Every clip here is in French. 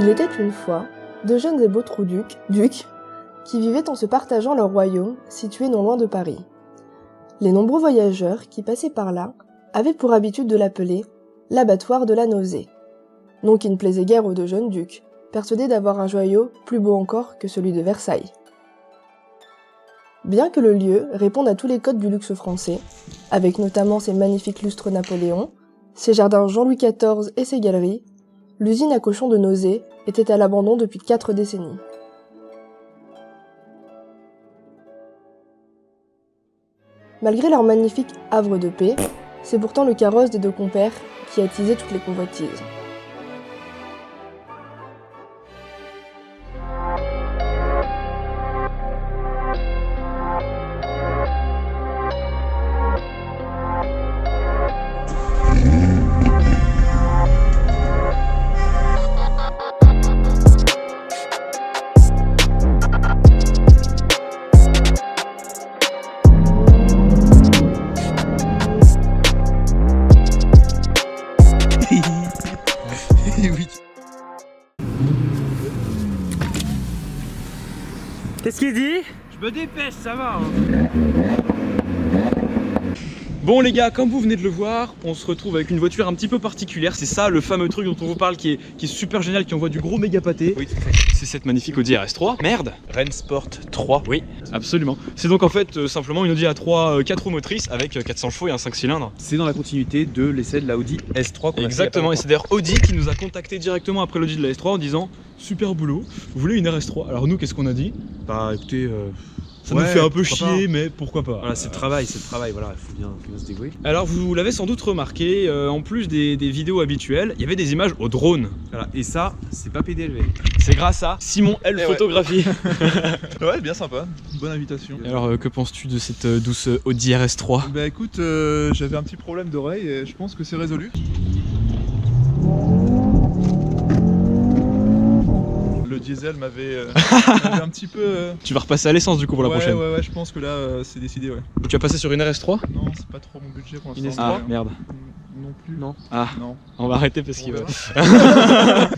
Il était une fois deux jeunes et beaux ducs qui vivaient en se partageant leur royaume situé non loin de Paris. Les nombreux voyageurs qui passaient par là avaient pour habitude de l'appeler l'abattoir de la nausée, nom qui ne plaisait guère aux deux jeunes ducs, persuadés d'avoir un joyau plus beau encore que celui de Versailles. Bien que le lieu réponde à tous les codes du luxe français, avec notamment ses magnifiques lustres Napoléon, ses jardins Jean-Louis XIV et ses galeries, l'usine à cochons de Nausée était à l'abandon depuis 4 décennies. Malgré leur magnifique havre de paix, c'est pourtant le carrosse des deux compères qui attisait toutes les convoitises. Qu'est-ce qu'il dit? Je me dépêche, ça va hein. Bon les gars, comme vous venez de le voir, on se retrouve avec une voiture un petit peu particulière. C'est ça le fameux truc dont on vous parle qui est super génial, qui envoie du gros méga pâté. Oui, c'est cette magnifique Audi RS3. Merde, Rennsport 3. Oui, absolument. C'est donc en fait simplement une Audi A3 4 roues motrices avec 400 chevaux et un 5 cylindres. C'est dans la continuité de l'essai de la Audi S3 qu'on Exactement, et c'est d'ailleurs Audi qui nous a contacté directement après l'Audi de la S3 en disant super boulot, vous voulez une RS3? Alors nous, qu'est-ce qu'on a dit? Bah écoutez, ça nous fait un peu chier, mais pourquoi pas. Voilà, c'est le travail, voilà, il faut bien se débrouiller. Alors vous l'avez sans doute remarqué, en plus des vidéos habituelles, il y avait des images au drone. Voilà, et ça, c'est pas PDLV. C'est grâce à Simon L Photographie. Ouais, bien sympa, bonne invitation. Alors que penses-tu de cette douce Audi RS3? Bah écoute, j'avais un petit problème d'oreille et je pense que c'est résolu. Le diesel m'avait un petit peu... Tu vas repasser à l'essence du coup pour la prochaine? Ouais, je pense que là c'est décidé, ouais. Tu vas passer sur une RS3? Non, c'est pas trop mon budget pour Une l'instant. S3? Ah merde. Non plus. Non. Ah, non. On va arrêter parce qu'il va.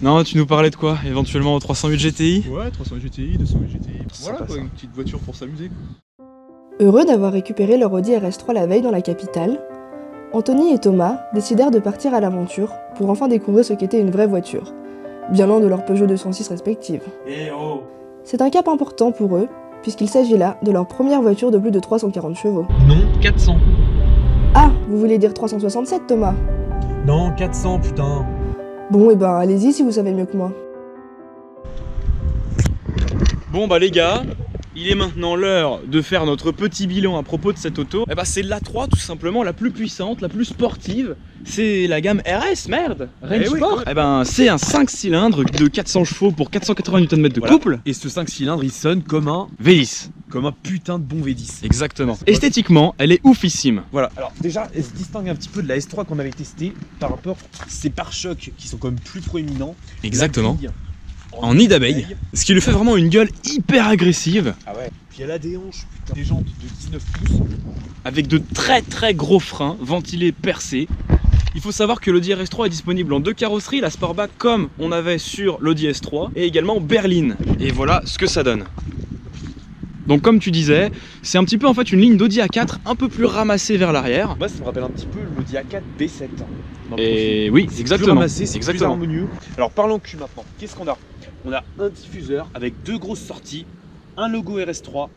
Non, tu nous parlais de quoi? Éventuellement 308 GTI? Ouais, 308 GTI, 208 GTI. Voilà pas quoi, ça. une petite voiture pour s'amuser. Heureux d'avoir récupéré leur Audi RS3 la veille dans la capitale, Anthony et Thomas décidèrent de partir à l'aventure pour enfin découvrir ce qu'était une vraie voiture, bien loin de leur Peugeot 206 respectives. C'est un cap important pour eux, puisqu'il s'agit là de leur première voiture de plus de 340 chevaux. Non, 400. Ah, vous voulez dire 367 Thomas? Non, 400 putain. Bon, et ben allez-y si vous savez mieux que moi. Bon bah les gars, il est maintenant l'heure de faire notre petit bilan à propos de cette auto. Et bah c'est l'A3 tout simplement, la plus puissante, la plus sportive. C'est la gamme RS, merde, Rennsport. Et ben c'est un 5 cylindres de 400 chevaux pour 480 Nm de couple. Et ce 5 cylindres, il sonne comme un V10. Comme un putain de bon V10. Exactement. Esthétiquement, elle est oufissime. Voilà, alors déjà, elle se distingue un petit peu de la S3 qu'on avait testée par rapport à ses pare-chocs qui sont quand même plus proéminents. Exactement. La grille En nid d'abeille. Ce qui lui fait vraiment une gueule hyper agressive. Ah ouais. Puis elle a des hanches, putain, des jantes de 19 pouces. Avec de très gros freins ventilés percés. Il faut savoir que l'Audi RS3 est disponible en 2 carrosseries, la Sportback comme on avait sur l'Audi S3 et également berline. Et voilà ce que ça donne. Donc comme tu disais, c'est un petit peu en fait une ligne d'Audi A4 un peu plus ramassée vers l'arrière. Moi ça me rappelle un petit peu l'Audi A4 B7. Et oui, C'est exactement. plus ramassé, c'est plus exactement. harmonieux. Alors parlons cul maintenant. Qu'est-ce qu'on a? On a un diffuseur avec 2 grosses sorties, un logo RS3,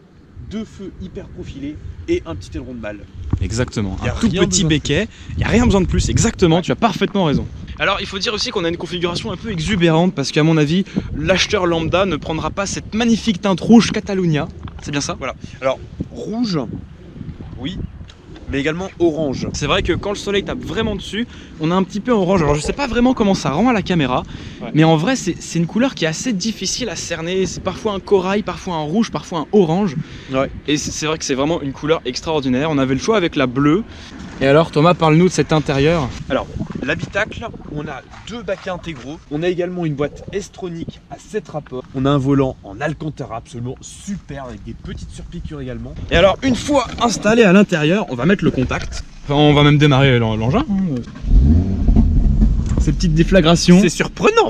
2 feux hyper profilés et un petit aileron de balle. Exactement, Y a un tout rien petit besoin de béquet, il n'y a rien besoin de plus, exactement, tu as parfaitement raison. Alors il faut dire aussi qu'on a une configuration un peu exubérante parce qu'à mon avis, l'acheteur lambda ne prendra pas cette magnifique teinte rouge Catalunya, c'est bien ça? Voilà, alors rouge, oui, mais également orange. C'est vrai que quand le soleil tape vraiment dessus, on a un petit peu orange. Alors je sais pas vraiment comment ça rend à la caméra, mais en vrai c'est une couleur qui est assez difficile à cerner. C'est parfois un corail, parfois un rouge, parfois un orange. Ouais. Et c'est vrai que c'est vraiment une couleur extraordinaire. On avait le choix avec la bleue. Et alors Thomas, parle-nous de cet intérieur. Alors, l'habitacle, on a 2 baquets intégraux. On a également une boîte S-tronique à 7 rapports. On a un volant en Alcantara absolument super avec des petites surpiqûres également. Et alors une fois installé à l'intérieur, on va mettre le contact. Enfin, on va même démarrer l'engin. ces petites déflagrations. C'est surprenant.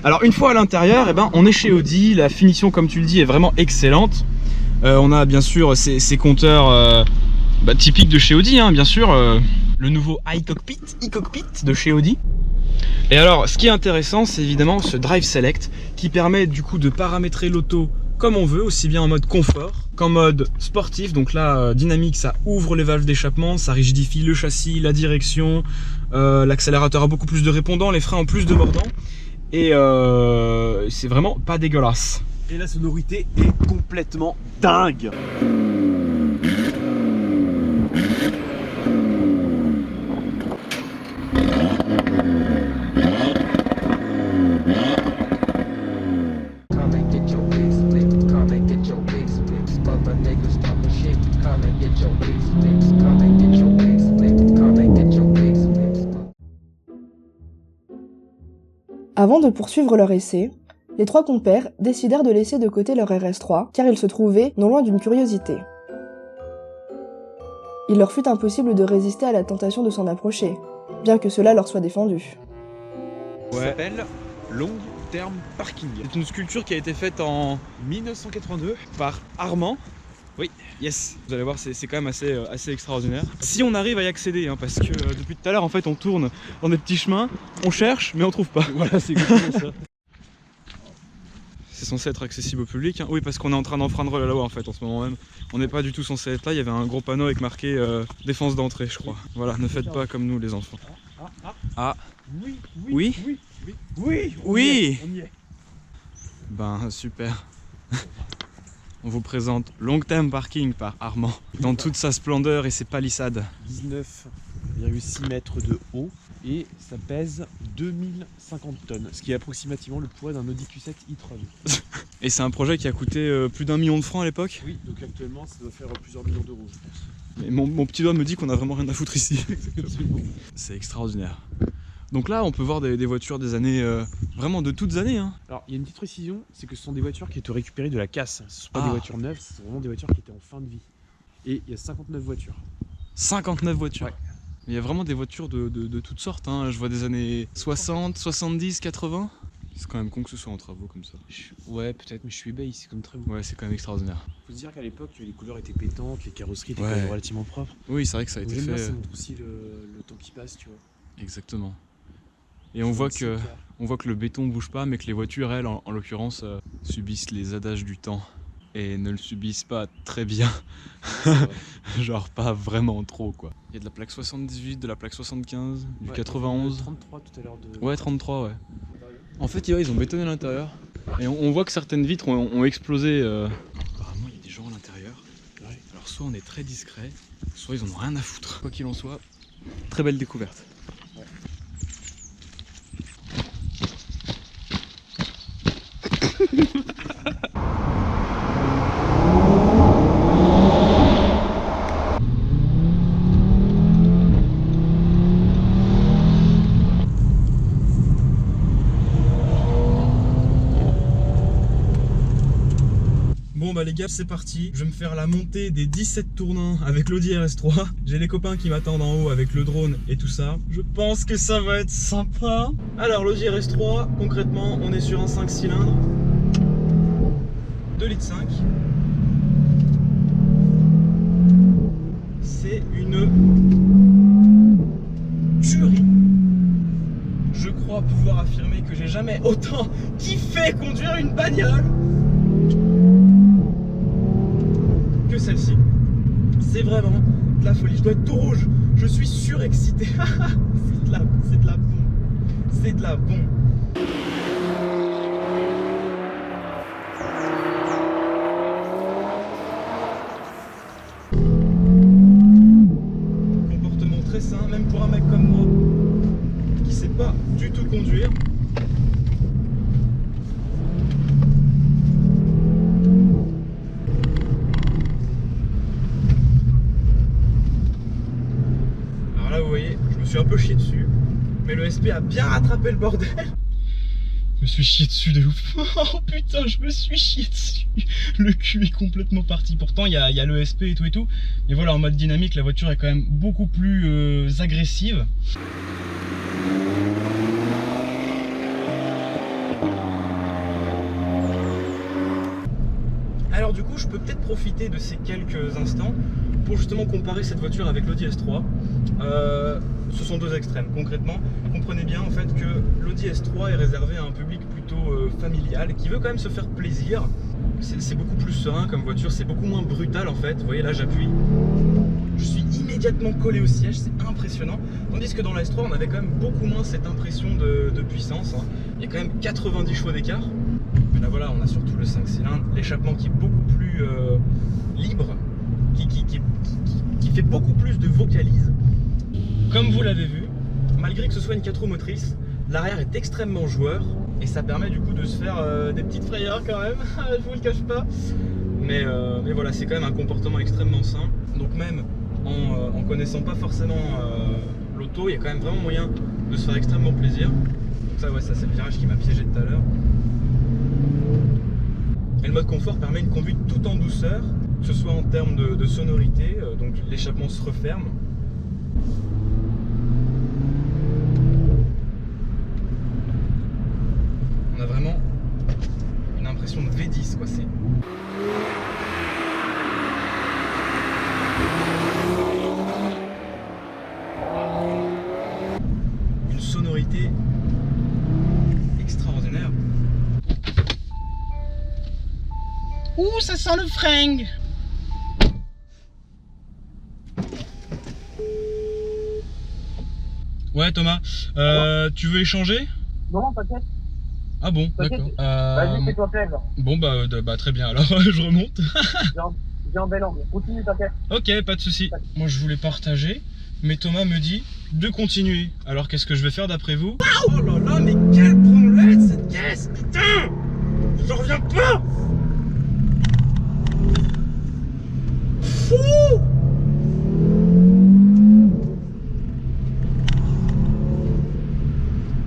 Alors une fois à l'intérieur, eh ben, on est chez Audi, la finition comme tu le dis est vraiment excellente. On a bien sûr ces compteurs typiques de chez Audi, hein, bien sûr, le nouveau e-cockpit de chez Audi. Et alors ce qui est intéressant, c'est évidemment ce Drive Select qui permet du coup de paramétrer l'auto comme on veut, aussi bien en mode confort qu'en mode sportif. Donc là, dynamique, ça ouvre les valves d'échappement, ça rigidifie le châssis, la direction, l'accélérateur a beaucoup plus de répondants, les freins ont plus de mordants. Et c'est vraiment pas dégueulasse. Et la sonorité est complètement dingue. Avant de poursuivre leur essai, les trois compères décidèrent de laisser de côté leur RS3 car ils se trouvaient non loin d'une curiosité. Il leur fut impossible de résister à la tentation de s'en approcher, bien que cela leur soit défendu. Ça s'appelle Long Term Parking. C'est une sculpture qui a été faite en 1982 par Armand. Oui, yes. Vous allez voir, c'est quand même assez extraordinaire. Si on arrive à y accéder, hein, parce que depuis tout à l'heure, en fait, on tourne dans des petits chemins, on cherche, mais on trouve pas. Voilà, c'est exactement ça. C'est censé être accessible au public, hein. Oui, parce qu'on est en train d'enfreindre la loi en fait en ce moment même. On n'est pas du tout censé être là. Il y avait un gros panneau avec marqué défense d'entrée, je crois. Voilà, ne faites pas comme nous les enfants. Ah. Oui. Oui. On y est. Ben super. On vous présente Long Term Parking par Armand dans toute sa splendeur et ses palissades. 19,6 mètres de haut et ça pèse 2050 tonnes, ce qui est approximativement le poids d'un Audi Q7 e-tron. Et c'est un projet qui a coûté plus d'1 million de francs à l'époque. Oui, donc actuellement ça doit faire plusieurs millions d'euros, je pense. Et mon petit doigt me dit qu'on a vraiment rien à foutre ici. C'est extraordinaire. Donc là, on peut voir des voitures des années, vraiment de toutes années. Hein. Alors, il y a une petite précision, c'est que ce sont des voitures qui étaient récupérées de la casse. Ce ne sont pas des voitures neuves, ce sont vraiment des voitures qui étaient en fin de vie. Et il y a 59 voitures. 59 voitures. Ouais. Il y a vraiment des voitures de toutes sortes. Hein. Je vois des années 60, 70, 80. C'est quand même con que ce soit en travaux comme ça. Ouais, peut-être, mais je suis bête, c'est comme très beau. Ouais, c'est quand même extraordinaire. Faut se dire qu'à l'époque, les couleurs étaient pétantes, les carrosseries étaient quand même relativement propres. Oui, c'est vrai que ça a été fait. Ça montre aussi le temps qui passe, tu vois. Exactement. Et on voit que le béton bouge pas, mais que les voitures, elles, en l'occurrence, subissent les adages du temps. Et ne le subissent pas très bien. Genre pas vraiment trop quoi. Il y a de la plaque 78, de la plaque 75, du 91. 33 tout à l'heure de... Ouais, 33 ouais. En fait ils ont bétonné l'intérieur. Et on voit que certaines vitres ont explosé. Apparemment il y a des gens à l'intérieur. Ouais. Alors soit on est très discret, soit ils en ont rien à foutre. Quoi qu'il en soit, très belle découverte. Ouais. Bon bah les gars, c'est parti, je vais me faire la montée des 17 tournants avec l'Audi RS3. J'ai les copains qui m'attendent en haut avec le drone et tout ça. Je pense que ça va être sympa. Alors l'Audi RS3, concrètement, on est sur un 5 cylindres. 2,5 litres. C'est une tuerie. Je crois pouvoir affirmer que j'ai jamais autant kiffé conduire une bagnole que celle-ci. C'est vraiment de la folie. Je dois être tout rouge. Je suis surexcité. C'est de la bombe. C'est de la bombe. Comportement très sain, même pour un mec comme moi qui sait pas du tout conduire. Je suis un peu chié dessus, mais le SP a bien rattrapé le bordel. Je me suis chié dessus de ouf. Oh putain, je me suis chié dessus. Le cul est complètement parti. Pourtant, il y a le SP et tout. Mais voilà, en mode dynamique, la voiture est quand même beaucoup plus agressive. alors du coup, je peux peut-être profiter de ces quelques instants pour justement comparer cette voiture avec l'Audi S3. Ce sont deux extrêmes. Concrètement, comprenez bien en fait que l'Audi S3 est réservé à un public plutôt familial, qui veut quand même se faire plaisir. C'est beaucoup plus serein comme voiture, c'est beaucoup moins brutal en fait. Vous voyez là, j'appuie, je suis immédiatement collé au siège, c'est impressionnant. Tandis que dans la S3, on avait quand même beaucoup moins cette impression de puissance. Hein. Il y a quand même 90 chevaux d'écart. Mais là voilà, on a surtout le 5 cylindres, l'échappement qui est beaucoup plus libre, qui fait beaucoup plus de vocalises. Comme vous l'avez vu, malgré que ce soit une 4 roues motrices, l'arrière est extrêmement joueur et ça permet du coup de se faire des petites frayeurs quand même, je vous le cache pas. Mais voilà, c'est quand même un comportement extrêmement sain. Donc même en connaissant pas forcément l'auto, il y a quand même vraiment moyen de se faire extrêmement plaisir. Donc ça, ouais, ça c'est le virage qui m'a piégé tout à l'heure. Et le mode confort permet une conduite tout en douceur, que ce soit en termes de sonorité, donc l'échappement se referme. On a vraiment une impression de V10 quoi, c'est... Une sonorité extraordinaire. Ouh, ça sent le fringue. Ouais Thomas, tu veux échanger? Non, t'inquiète. Ah bon, d'accord. Vas-y, fais-toi plaisir. Bon bah très bien, alors je remonte. J'ai un bel angle. Continue, t'inquiète. Ok, pas de souci. Moi je voulais partager, mais Thomas me dit de continuer. Alors qu'est-ce que je vais faire d'après vous? Oh là là, mais quelle branlette cette caisse! Putain! J'en reviens pas! Fou!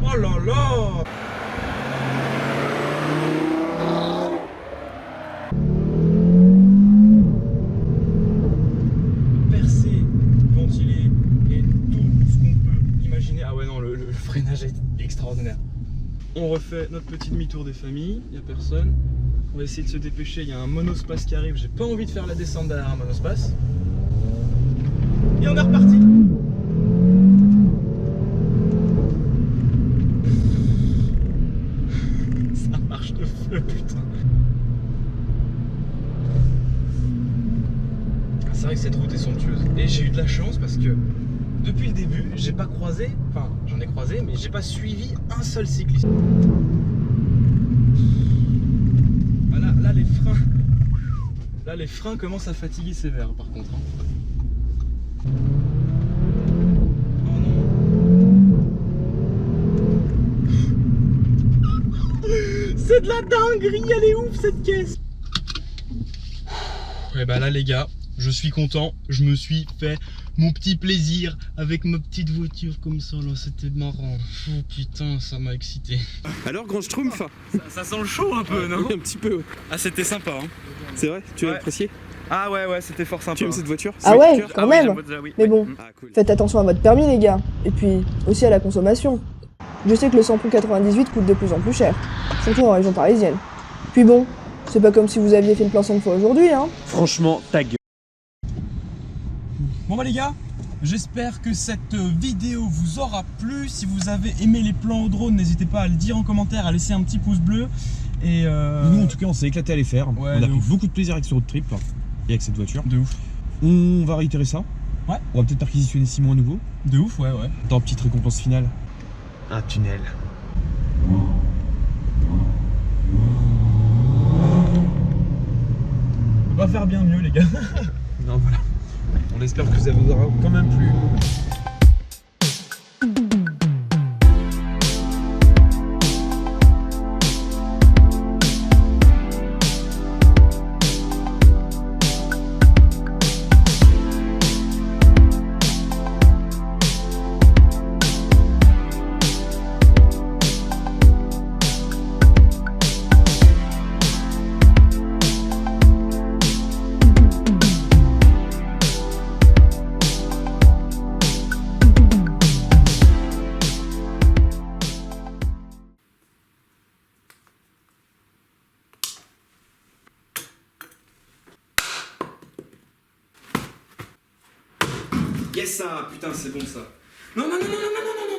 Oh là là! Percé, ventilé et tout ce qu'on peut imaginer. Ah ouais non, le freinage est extraordinaire. On refait notre petit demi-tour des familles, il n'y a personne. On va essayer de se dépêcher, il y a un monospace qui arrive, j'ai pas envie de faire la descente derrière un monospace. Et on est reparti. Ça marche de feu, putain. C'est vrai que cette route est somptueuse. Et j'ai eu de la chance parce que depuis le début, j'ai pas croisé, enfin j'en ai croisé, mais j'ai pas suivi un seul cycliste. Voilà, là les freins commencent à fatiguer sévère par contre. Hein. Oh non. C'est de la dinguerie, elle est ouf cette caisse. Et bah là les gars, je suis content, je me suis fait mon petit plaisir avec ma petite voiture comme ça là, c'était marrant. Oh putain, ça m'a excité. Alors, grand schtroumpf? Ça sent le chaud un peu, non? Un petit peu, ouais. Ah, c'était sympa, hein. C'est vrai? Tu as apprécié? Ah ouais, c'était fort sympa. Tu aimes cette voiture? Ah ouais, quand même. Oui. Mais bon, Ah, cool. faites attention à votre permis les gars, et puis aussi à la consommation. Je sais que le samplon 98 coûte de plus en plus cher, surtout en région parisienne. Puis bon, c'est pas comme si vous aviez fait le plan 5 fois aujourd'hui, hein. Franchement, ta gueule. Bon bah les gars, j'espère que cette vidéo vous aura plu. Si vous avez aimé les plans au drone, n'hésitez pas à le dire en commentaire, à laisser un petit pouce bleu. Et Nous, en tout cas, on s'est éclaté à les faire. Ouais, on a de pris ouf. beaucoup de plaisir avec ce road trip et avec cette voiture. De ouf. On va réitérer ça. Ouais. On va peut-être perquisitionner Simon à nouveau. De ouf, ouais. Dans petite récompense finale. Un tunnel. On va faire bien mieux les gars. Non, voilà. On espère que ça vous aura quand même plu. Yes ça, putain c'est bon ça. Non non non non non non non non